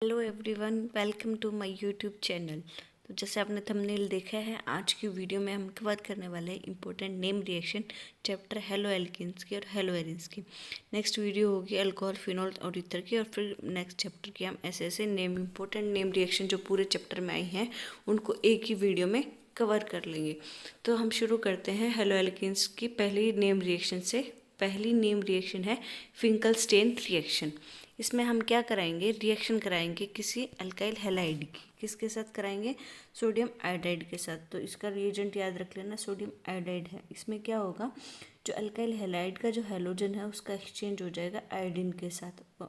Hello everyone, welcome to my YouTube channel. तो जैसे आपने थंबनेल देखा है, आज की वीडियो में हम बात करने वाले हैं important name reaction chapter hello alkenes की और हेलो एरिन्स की। नेक्स्ट वीडियो होगी अल्कोहल, फिनॉल और ईथर की, और फिर नेक्स्ट चैप्टर की हम ऐसे ऐसे नेम इंपॉर्टेंट नेम रिएक्शन जो पूरे चैप्टर में आई हैं उनको एक ही वीडियो में कवर कर लेंगे। तो हम शुरू करते हैं हेलो एल्किन्स की पहली नेम रिएक्शन से। पहली नेम रिएक्शन है फिंकलस्टेन रिएक्शन। इसमें हम क्या कराएंगे, रिएक्शन कराएंगे किसी अल्काइल हैलाइड की। किसके साथ कराएंगे? सोडियम आयोडाइड के साथ। तो इसका रिएजेंट याद रख लेना, सोडियम आयोडाइड है। इसमें क्या होगा, जो अल्काइल हैलाइड का जो हैलोजन है उसका एक्सचेंज हो जाएगा आयोडीन के साथ।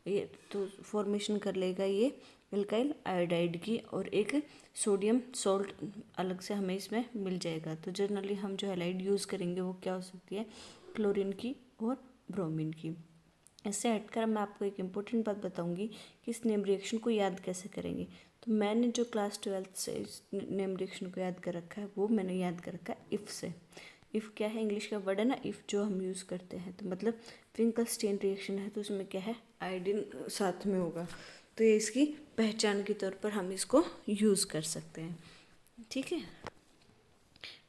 ये तो फॉर्मेशन कर लेगा ये अल्काइल आयोडाइड की, और एक सोडियम सॉल्ट अलग से हमें इसमें मिल जाएगा। तो जनरली हम जो हैलाइड यूज़ करेंगे वो क्या हो सकती है, क्लोरीन की और ब्रोमीन की। इससे हटकर मैं आपको एक इम्पोर्टेंट बात बताऊंगी कि इस नेम रिएक्शन को याद कैसे करेंगे। तो मैंने जो क्लास 12th से इस नेम रिएक्शन को याद कर रखा है वो मैंने याद कर रखा है इफ़ से। इफ़ क्या है, इंग्लिश का वर्ड है ना इफ़, जो हम यूज़ करते हैं। तो मतलब फिंकलस्टेन रिएक्शन है तो उसमें क्या है, आयोडीन साथ में होगा। तो ये इसकी पहचान के तौर पर हम इसको यूज़ कर सकते हैं। ठीक है,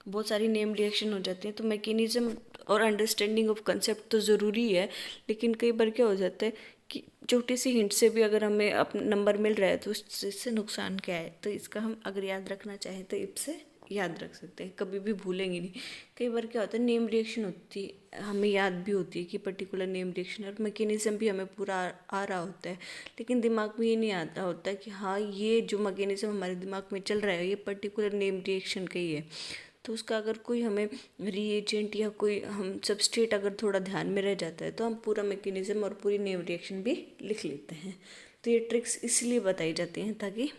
बहुत सारी नेम रिएक्शन हो जाती हैं। तो मैकेनिज्म और अंडरस्टैंडिंग ऑफ कंसेप्ट तो ज़रूरी है, लेकिन कई बार क्या हो जाता है कि छोटी सी हिंट से भी अगर हमें अपना नंबर मिल रहा है तो इससे नुकसान क्या है। तो इसका हम अगर याद रखना चाहें तो इप से याद रख सकते हैं, कभी भी भूलेंगे नहीं। कई बार क्या होता है, नेम रिएक्शन होती है, हमें याद भी होती है कि पर्टिकुलर नेम रिएक्शन और मैकेनिज्म भी हमें पूरा आ रहा होता है, लेकिन दिमाग में ये नहीं आता होता कि हाँ ये जो मैकेनिज्म हमारे दिमाग में चल रहा है ये पर्टिकुलर नेम रिएक्शन का ही है। तो उसका अगर कोई हमें रिएजेंट या कोई हम सबस्ट्रेट अगर थोड़ा ध्यान में रह जाता है तो हम पूरा मैकेनिज्म और पूरी नेम रिएक्शन भी लिख लेते हैं। तो ये ट्रिक्स इसलिए बताई जाती हैं ताकि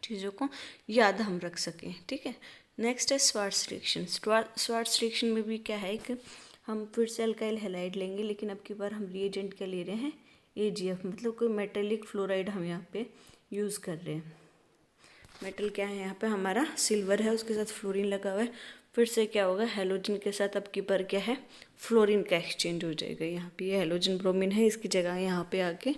चीज़ों को याद हम रख सकें। ठीक है, नेक्स्ट है स्वार्ट्स रिएक्शन। स्वार्ट्स रिएक्शन में भी क्या है कि हम फिर से अल्काइल हैलाइड लेंगे, लेकिन अब की बार हम रिएजेंट क्या ले रहे हैं, AgF, मतलब कोई मेटेलिक फ्लोराइड हम यहाँ पे यूज़ कर रहे हैं। मेटल क्या है यहाँ पे, हमारा सिल्वर है, उसके साथ फ्लोरीन लगा हुआ है। फिर से क्या होगा, हैलोजन के साथ अब की बार क्या है, फ्लोरीन का एक्सचेंज हो जाएगा। यहाँ पे ये हैलोजन ब्रोमीन है, इसकी जगह यहाँ पे आके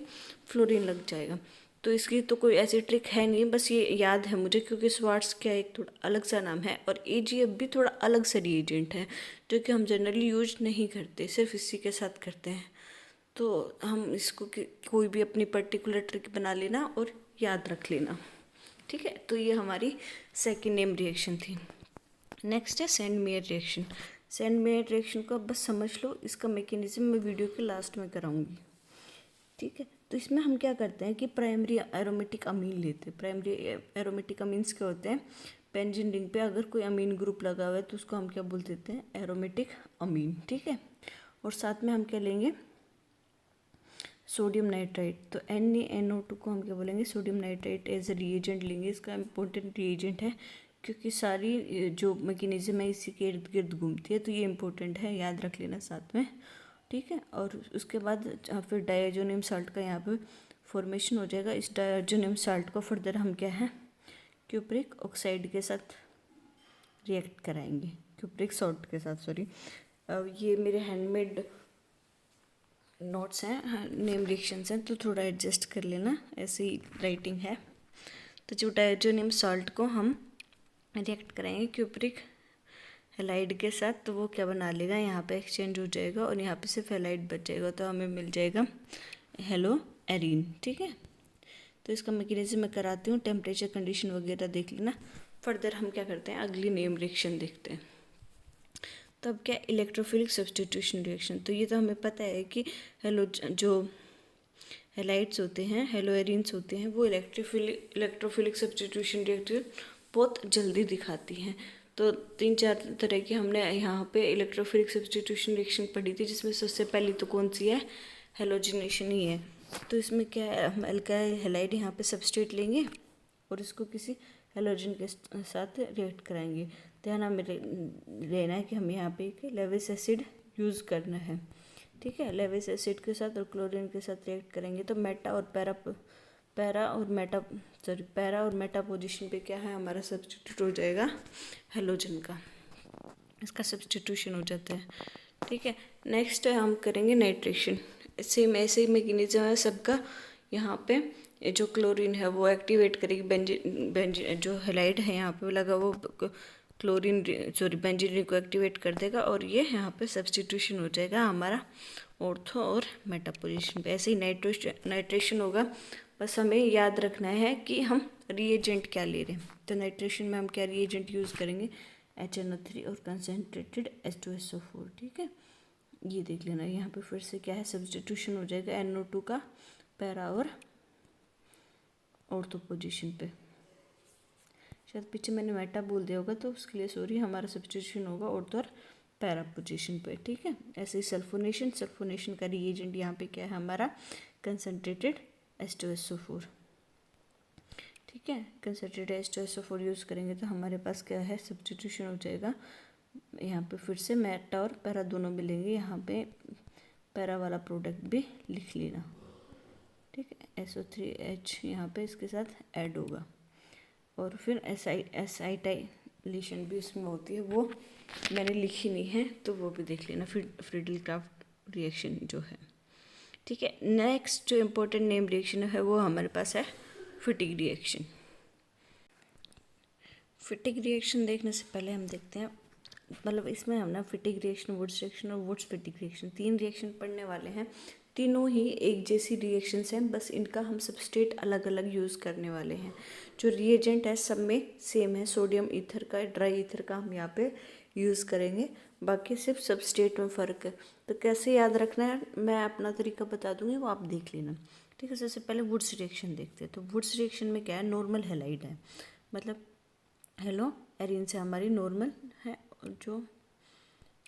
फ्लोरीन लग जाएगा। तो इसकी तो कोई ऐसी ट्रिक है नहीं, बस ये याद है मुझे क्योंकि स्वार्ट्स क्या एक थोड़ा अलग सा नाम है और AgF भी थोड़ा अलग सा रिएजेंट है जो कि हम जनरली यूज नहीं करते, सिर्फ इसी के साथ करते हैं। तो हम इसको कोई भी अपनी पर्टिकुलर ट्रिक बना लेना और याद रख लेना। ठीक है, तो ये हमारी सेकेंड नेम रिएक्शन थी। नेक्स्ट है send mayor reaction. Send mayor reaction को अब बस समझ लो, इसका मैकेनिज्म मैं वीडियो के लास्ट में कराऊंगी। ठीक है, तो इसमें हम क्या करते हैं कि प्राइमरी एरोमेटिक अमीन लेते हैं। प्राइमरी एरोमेटिक अमीन्स क्या होते हैं, पेंजिन रिंग पे अगर कोई अमीन ग्रुप लगा हुआ है तो उसको हम क्या बोल देते हैं, एरोमेटिक अमीन। ठीक है, और साथ में हम क्या लेंगे, सोडियम नाइट्राइट। तो NaNO2 को हम क्या बोलेंगे, sodium nitrite as a reagent लेंगे। इसका इम्पोर्टेंट रिएजेंट है क्योंकि सारी जो मैकेनिज्म है इसी के इर्द गिर्द घूमती है, तो ये इम्पोर्टेंट है, याद रख लेना साथ में। ठीक है, और उसके बाद फिर डायजोनियम साल्ट का यहाँ पे फॉर्मेशन हो जाएगा। इस डायजोनियम साल्ट को फर्दर हम क्या है, क्यूप्रिक ऑक्साइड के साथ रिएक्ट कराएंगे, क्यूप्रिक सॉल्ट के साथ, सॉरी। ये मेरे हैंडमेड नोट्स हैं, नेम रिएक्शंस हैं, तो थोड़ा एडजस्ट कर लेना, ऐसी राइटिंग है। तो जो डायजोनियम सॉल्ट को हम रिएक्ट कराएंगे क्यूप्रिक हैलाइड के साथ, तो वो क्या बना लेगा, यहाँ पे एक्सचेंज हो जाएगा और यहाँ पे सिर्फ हैलाइड बच जाएगा, तो हमें मिल जाएगा हेलो एरीन। ठीक है, तो इसका मैकेनिज्म मैं कराती हूँ, टेम्परेचर कंडीशन वगैरह देख लेना। फर्दर हम क्या करते हैं, अगली नेम रिएक्शन देखते हैं। तब क्या, इलेक्ट्रोफिलिक सब्स्टिट्यूशन रिएक्शन। तो ये तो हमें पता है कि जो हैलाइड्स होते हैं, हेलोएरिन्स होते हैं, वो इलेक्ट्रोफिलिक सब्स्टिट्यूशन रिएक्शन बहुत जल्दी दिखाती हैं। तो 3-4 तरह की हमने यहाँ पे इलेक्ट्रोफिलिक सब्स्टिट्यूशन रिएक्शन पढ़ी थी, जिसमें सबसे पहली तो कौन सी है, हेलोजिनेशन ही है। तो इसमें क्या है, हम अल्काइल हैलाइड यहाँ पे सबस्ट्रेट लेंगे और इसको किसी हेलोजन के साथ रिएक्ट कराएंगे। ध्यान हमें लेना है कि हम यहाँ पे एक लेविस एसिड यूज़ करना है। ठीक है, लेविस एसिड के साथ और क्लोरीन के साथ रिएक्ट करेंगे तो पैरा और मेटा पोजीशन पे क्या है, हमारा सब्स्टिट्यूट हो जाएगा हेलोजन का, इसका सब्स्टिट्यूशन हो जाता है। ठीक है, नेक्स्ट हम करेंगे नाइट्रेशन। सेम ऐसे ही मैकेनिज्म है सबका। यहाँ पे ये जो क्लोरीन है वो एक्टिवेट करेगी बेंजीन जो हैलाइड है यहाँ पे लगा वो क्लोरीन सॉरी बेंजीन को एक्टिवेट कर देगा और ये यहाँ पे सब्स्टिट्यूशन हो जाएगा हमारा ऑर्थो और मेटा पोजीशन पे। ऐसे ही नाइट्रेशन होगा। बस हमें याद रखना है कि हम रिएजेंट क्या ले रहे हैं। तो नाइट्रेशन में हम क्या रिएजेंट यूज़ करेंगे, HNO3 और कंसनट्रेटेड H2SO4। ठीक है, ये देख लेना। यहाँ पे फिर से क्या है, सब्स्टिट्यूशन हो जाएगा NO2 का पैरा और ऑर्थो पोजीशन पे। शायद पीछे मैंने मेटा बोल दिया होगा तो उसके लिए सॉरी, हमारा सब्स्टिट्यूशन होगा ऑर्थो और पैरा पोजीशन पे। ठीक है, ऐसे ही सल्फोनेशन का रिएजेंट यहाँ पे क्या है हमारा कंसनट्रेटेड H2SO4। ठीक है, कंसनट्रेटेड H2SO4 यूज़ करेंगे तो हमारे पास क्या है, सब्स्टिट्यूशन हो जाएगा। यहाँ पे फिर से मेटा और पैरा दोनों मिलेंगे, यहाँ पे पैरा वाला प्रोडक्ट भी लिख लेना। ठीक है, SO3H यहाँ पे इसके साथ ऐड होगा और फिर एसाइटाइलेशन भी इसमें होती है, वो मैंने लिखी नहीं है तो वो भी देख लेना, फ्रीडल क्राफ्ट रिएक्शन जो है। ठीक है, नेक्स्ट जो इम्पोर्टेंट नेम रिएक्शन है वो हमारे पास है फिटिग रिएक्शन। फिटिग रिएक्शन देखने से पहले हम देखते हैं, मतलब इसमें हम ना फिटिग रिएक्शन, वुड्स रिएक्शन और वुड्स फिटिग रिएक्शन तीन रिएक्शन पढ़ने वाले हैं। तीनों ही एक जैसी रिएक्शंस हैं, बस इनका हम सबस्ट्रेट अलग अलग यूज़ करने वाले हैं। जो रिएजेंट है सब में सेम है, सोडियम ईथर का, ड्राई ईथर का हम यहाँ पे यूज़ करेंगे, बाकी सिर्फ सबस्ट्रेट में फ़र्क है। तो कैसे याद रखना है मैं अपना तरीका बता दूँगी, वो आप देख लेना। ठीक है, सबसे पहले वुड्स रिएक्शन देखते हैं। तो वुड्स रिएक्शन में क्या है, नॉर्मल हैलाइड है, मतलब हेलो एरिन से हमारी नॉर्मल है जो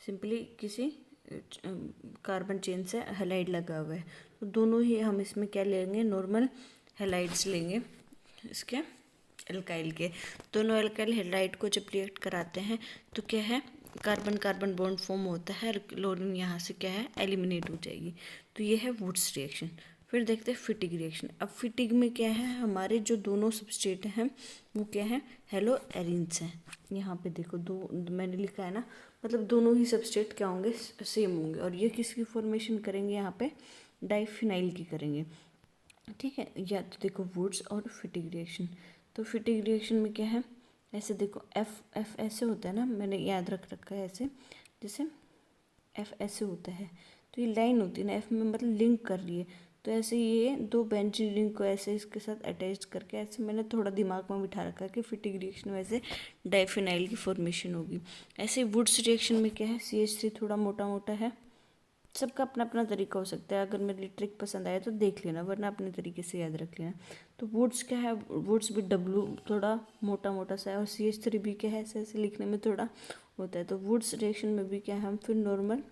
सिंपली किसी कार्बन चेन से हैलाइड लगा हुआ है। तो दोनों ही हम इसमें क्या लेंगे, नॉर्मल हैलाइड्स लेंगे इसके एल्काइल के। दोनों एल्काइल हैलाइड को जब रिएक्ट कराते हैं तो क्या है, कार्बन कार्बन बॉन्ड फॉर्म होता है और क्लोरीन यहाँ से क्या है एलिमिनेट हो जाएगी। तो ये है वुड्स रिएक्शन। फिर देखते हैं फिटिग रिएक्शन। अब फिटिग में क्या है, हमारे जो दोनों सबस्ट्रेट हैं वो क्या है, हेलो एरिन्स हैं। यहाँ पे देखो दो मैंने लिखा है ना, मतलब दोनों ही सबस्ट्रेट क्या होंगे, सेम होंगे। और ये किसकी फॉर्मेशन करेंगे, यहाँ पे डाइफिनाइल की करेंगे। ठीक है, या तो देखो वुड्स और फिटिग रिएक्शन। तो फिटिग रिएक्शन में क्या है, ऐसे देखो एफ ऐसे होता है ना, मैंने याद रख रखा है ऐसे, जैसे एफ ऐसे होता है तो ये लाइन होती है ना, एफ में मतलब लिंक कर रही है। तो ऐसे ये दो बेंजीन रिंग को ऐसे इसके साथ अटैच करके ऐसे मैंने थोड़ा दिमाग में बिठा रखा है कि फिटिग रिएक्शन में ऐसे डाइफिनाइल की फॉर्मेशन होगी। ऐसे वुड्स रिएक्शन में क्या है, CH3 थोड़ा मोटा मोटा है। सबका अपना अपना तरीका हो सकता है, अगर मेरी ट्रिक पसंद आए तो देख लेना, वरना अपने तरीके से याद रख लेना। तो वुड्स क्या है, वुड्स भी W थोड़ा मोटा मोटा सा है और CH3 भी क्या है, ऐसे ऐसे लिखने में थोड़ा होता है। तो वुड्स रिएक्शन में भी क्या है, हम फिर नॉर्मल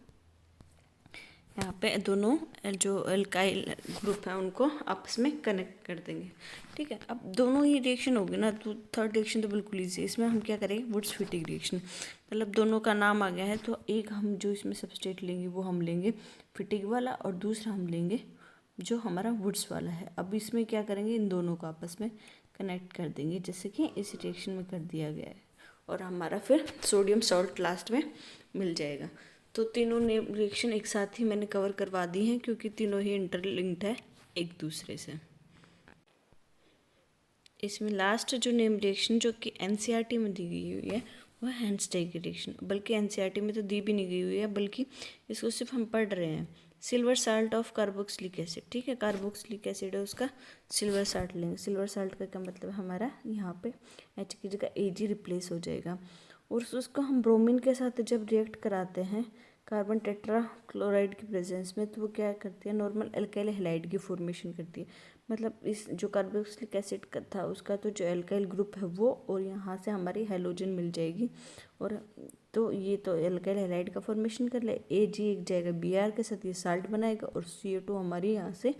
यहाँ पे दोनों जो एल्काइल ग्रुप है उनको आपस में कनेक्ट कर देंगे। ठीक है, अब दोनों ही रिएक्शन होगी ना, तो थर्ड रिएक्शन तो बिल्कुल ईजी है। इसमें हम क्या करेंगे, वुड्स फिटिग रिएक्शन, मतलब दोनों का नाम आ गया है तो एक हम जो इसमें सबस्ट्रेट लेंगे वो हम लेंगे फिटिग वाला और दूसरा हम लेंगे जो हमारा वुड्स वाला है। अब इसमें क्या करेंगे, इन दोनों को आपस में कनेक्ट कर देंगे जैसे कि इस रिएक्शन में कर दिया गया है, और हमारा फिर सोडियम सॉल्ट लास्ट में मिल जाएगा। तो तीनों नेम रिएक्शन एक साथ ही मैंने कवर करवा दी हैं क्योंकि तीनों ही इंटरलिंक्ड है एक दूसरे से। इसमें लास्ट जो नेम रिएक्शन जो कि NCERT में दी गई हुई है वह हैंड्सटाइक रिएक्शन, बल्कि NCERT में तो दी भी नहीं गई हुई है, बल्कि इसको सिर्फ हम पढ़ रहे हैं। Silver salt of carboxylic acid, ठीक है, कार्बोक्सिलिक एसिड है उसका सिल्वर साल्ट लेंगे। सिल्वर साल्ट का क्या मतलब है, हमारा यहाँ पे H की जगह Ag रिप्लेस हो जाएगा। और उसको हम ब्रोमीन के साथ जब रिएक्ट कराते हैं कार्बन टेट्रा क्लोराइड की प्रेजेंस में, तो वो क्या करती है, नॉर्मल एल्काइल हैलाइड की फॉर्मेशन करती है। मतलब इस जो कार्बोक्सिलिक एसिड का था उसका तो जो एल्काइल ग्रुप है वो, और यहाँ से हमारी हैलोजन मिल जाएगी। और तो ये तो एल्काइल हैलाइड का फॉर्मेशन कर ले, Ag एक जाएगा Br के साथ, ये साल्ट बनाएगा और CO2 हमारी यहाँ से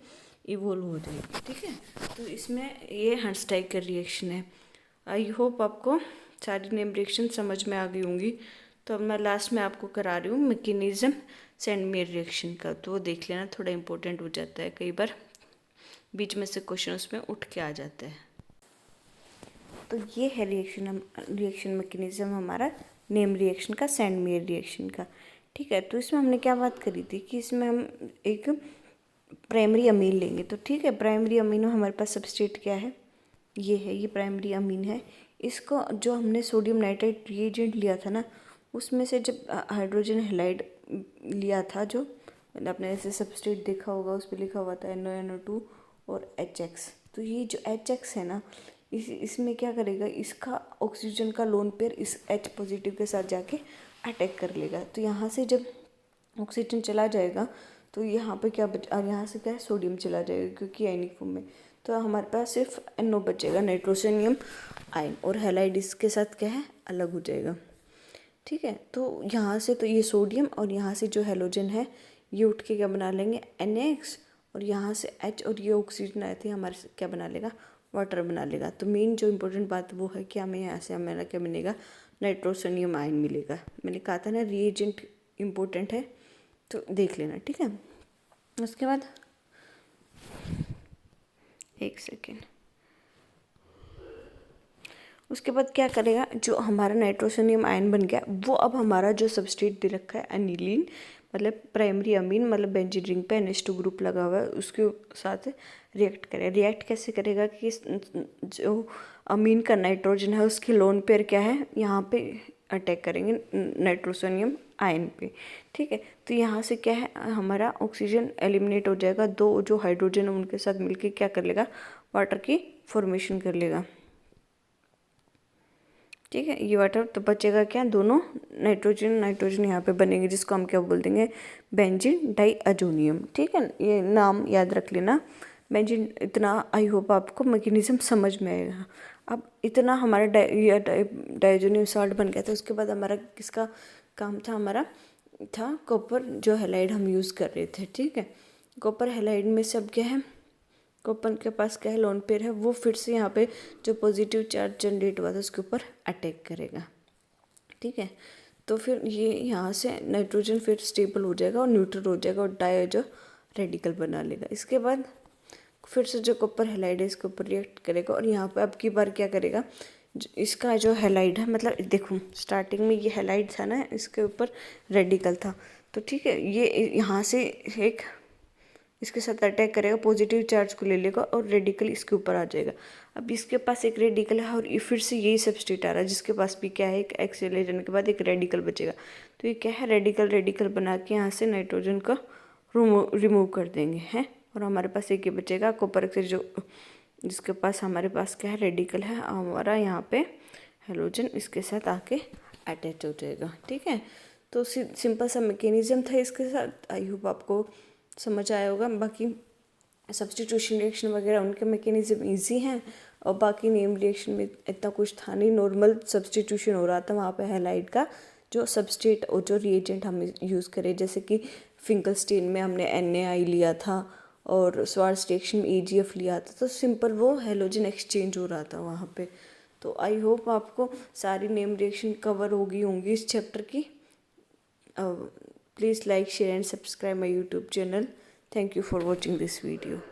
इवोल्व हो जाएगी। ठीक है, तो इसमें ये हैंड्सटाइक का रिएक्शन है। आई होप आपको सारी नेम रिएक्शन समझ में आ गई होंगी। तो अब मैं लास्ट में आपको करा रही हूँ मैकेनिज्म सेंड मेयर रिएक्शन का, तो वो देख लेना, थोड़ा इंपॉर्टेंट हो जाता है, कई बार बीच में से क्वेश्चन उसमें उठ के आ जाता है। तो ये है रिएक्शन मैकेनिज्म हमारा नेम रिएक्शन का, सेंड मेयर रिएक्शन का। ठीक है, तो इसमें हमने क्या बात करी थी कि इसमें हम एक प्राइमरी अमीन लेंगे। तो ठीक है, प्राइमरी अमीन में हमारे पास सबस्ट्रेट क्या है, ये है, ये प्राइमरी अमीन है। इसको जो हमने सोडियम नाइट्राइट रिएजेंट लिया था ना, उसमें से जब हाइड्रोजन हैलाइड लिया था, जो मतलब आपने ऐसे सबस्ट्रेट देखा होगा, उस पर लिखा हुआ था NO2 और HX। तो ये जो HX है ना, इसमें क्या करेगा, इसका ऑक्सीजन का लोन पेयर इस H पॉजिटिव के साथ जाके अटैक कर लेगा। तो यहाँ से जब ऑक्सीजन चला जाएगा तो यहाँ पे क्या और यहाँ से क्या है, सोडियम चला जाएगा क्योंकि आयनिक फॉर्म में। तो हमारे पास सिर्फ NO बचेगा, नाइट्रोसोनियम आयन, और हैलाइड इसके साथ क्या है, अलग हो जाएगा। ठीक है, तो यहाँ से तो ये सोडियम और यहाँ से जो हैलोजन है ये उठ के क्या बना लेंगे, NaX, और यहाँ से H, और ये ऑक्सीजन आए थे हमारे से क्या बना लेगा, वाटर बना लेगा। तो मेन जो इम्पोर्टेंट बात वो है कि हमें यहाँ से हमारा क्या बनेगा, नाइट्रोसोनियम आयन मिलेगा। मैंने कहा था ना रिएजेंट इम्पोर्टेंट है, तो देख लेना। ठीक है, उसके बाद एक सेकेंड, उसके बाद क्या करेगा, जो हमारा नाइट्रोसोनियम आयन बन गया वो अब हमारा जो सबस्ट्रेट दे रखा है एनिलीन, मतलब प्राइमरी अमीन, मतलब बेंजीन रिंग पे NH2 ग्रुप लगा हुआ है, उसके साथ रिएक्ट करेगा। रिएक्ट कैसे करेगा कि जो अमीन का नाइट्रोजन है उसके लोन पेयर क्या है, यहाँ पे अटैक करेंगे नाइट्रोसोनियम आयन पे। ठीक है, तो यहाँ से क्या है, हमारा ऑक्सीजन एलिमिनेट हो जाएगा, दो जो हाइड्रोजन है उनके साथ मिलके क्या कर लेगा, वाटर की फॉर्मेशन कर लेगा। ठीक है, ये वाटर तो बचेगा क्या, दोनों नाइट्रोजन यहाँ पे बनेंगे, जिसको हम क्या बोल देंगे, बेंजीन डाइअजोनियम। ठीक है, ये नाम याद रख लेना, बेंजीन। इतना आई होप आपको मैकेनिज्म समझ में आएगा। अब इतना हमारा डाइअजोनियम सॉल्ट बन गया था। उसके बाद हमारा किसका काम था, हमारा था कॉपर जो हैलाइड हम यूज़ कर रहे थे। ठीक है, कॉपर हैलाइड में सब क्या है, कॉपर के पास क्या है, लोन पेयर है, वो फिर से यहाँ पे जो पॉजिटिव चार्ज जनरेट हुआ था उसके ऊपर अटैक करेगा। ठीक है, तो फिर ये यहाँ से नाइट्रोजन फिर स्टेबल हो जाएगा और न्यूट्रल हो जाएगा और डायो रेडिकल बना लेगा। इसके बाद फिर से जो कॉपर हैलाइड है इसके ऊपर रिएक्ट करेगा, और यहाँ पे अब की बार क्या करेगा, इसका जो हैलाइड है, मतलब देखो स्टार्टिंग में ये हैलाइड था ना, इसके ऊपर रेडिकल था। तो ठीक है, ये यहाँ से एक इसके साथ अटैक करेगा, पॉजिटिव चार्ज को ले लेगा और रेडिकल इसके ऊपर आ जाएगा। अब इसके पास एक रेडिकल है और ये फिर से यही सबस्ट्रेट आ रहा है, जिसके पास भी क्या है, एक एक्सेलरेशन के बाद एक रेडिकल बचेगा। तो ये क्या है, रेडिकल बना के यहाँ से नाइट्रोजन का रिमूव कर देंगे हैं, और हमारे पास एक ये बचेगा कॉपर से, जो जिसके पास हमारे पास क्या है, रेडिकल है, हमारा यहाँ पे हेलोजन इसके साथ आके अटैच हो जाएगा। ठीक है, तो सिंपल सा मैकेनिज्म था इसके साथ। आई होप आपको समझ आया होगा। बाकी सब्स्टिट्यूशन रिएक्शन वगैरह उनके मैकेनिज्म इजी हैं, और बाकी नेम रिएक्शन में इतना कुछ था नहीं, नॉर्मल सब्स्टिट्यूशन हो रहा था वहाँ पे हैलाइड का जो सबस्ट्रेट और जो रिएजेंट हम यूज़ करें, जैसे कि फिंकलस्टीन में हमने NaI लिया था और स्वार्ट्ज रिएक्शन में AgF लिया था, तो सिंपल वो हेलोजन एक्सचेंज हो रहा था वहाँ पे। तो आई होप आपको सारी नेम रिएक्शन कवर होंगी इस चैप्टर की। Please like, share and subscribe my YouTube channel. Thank you for watching this video.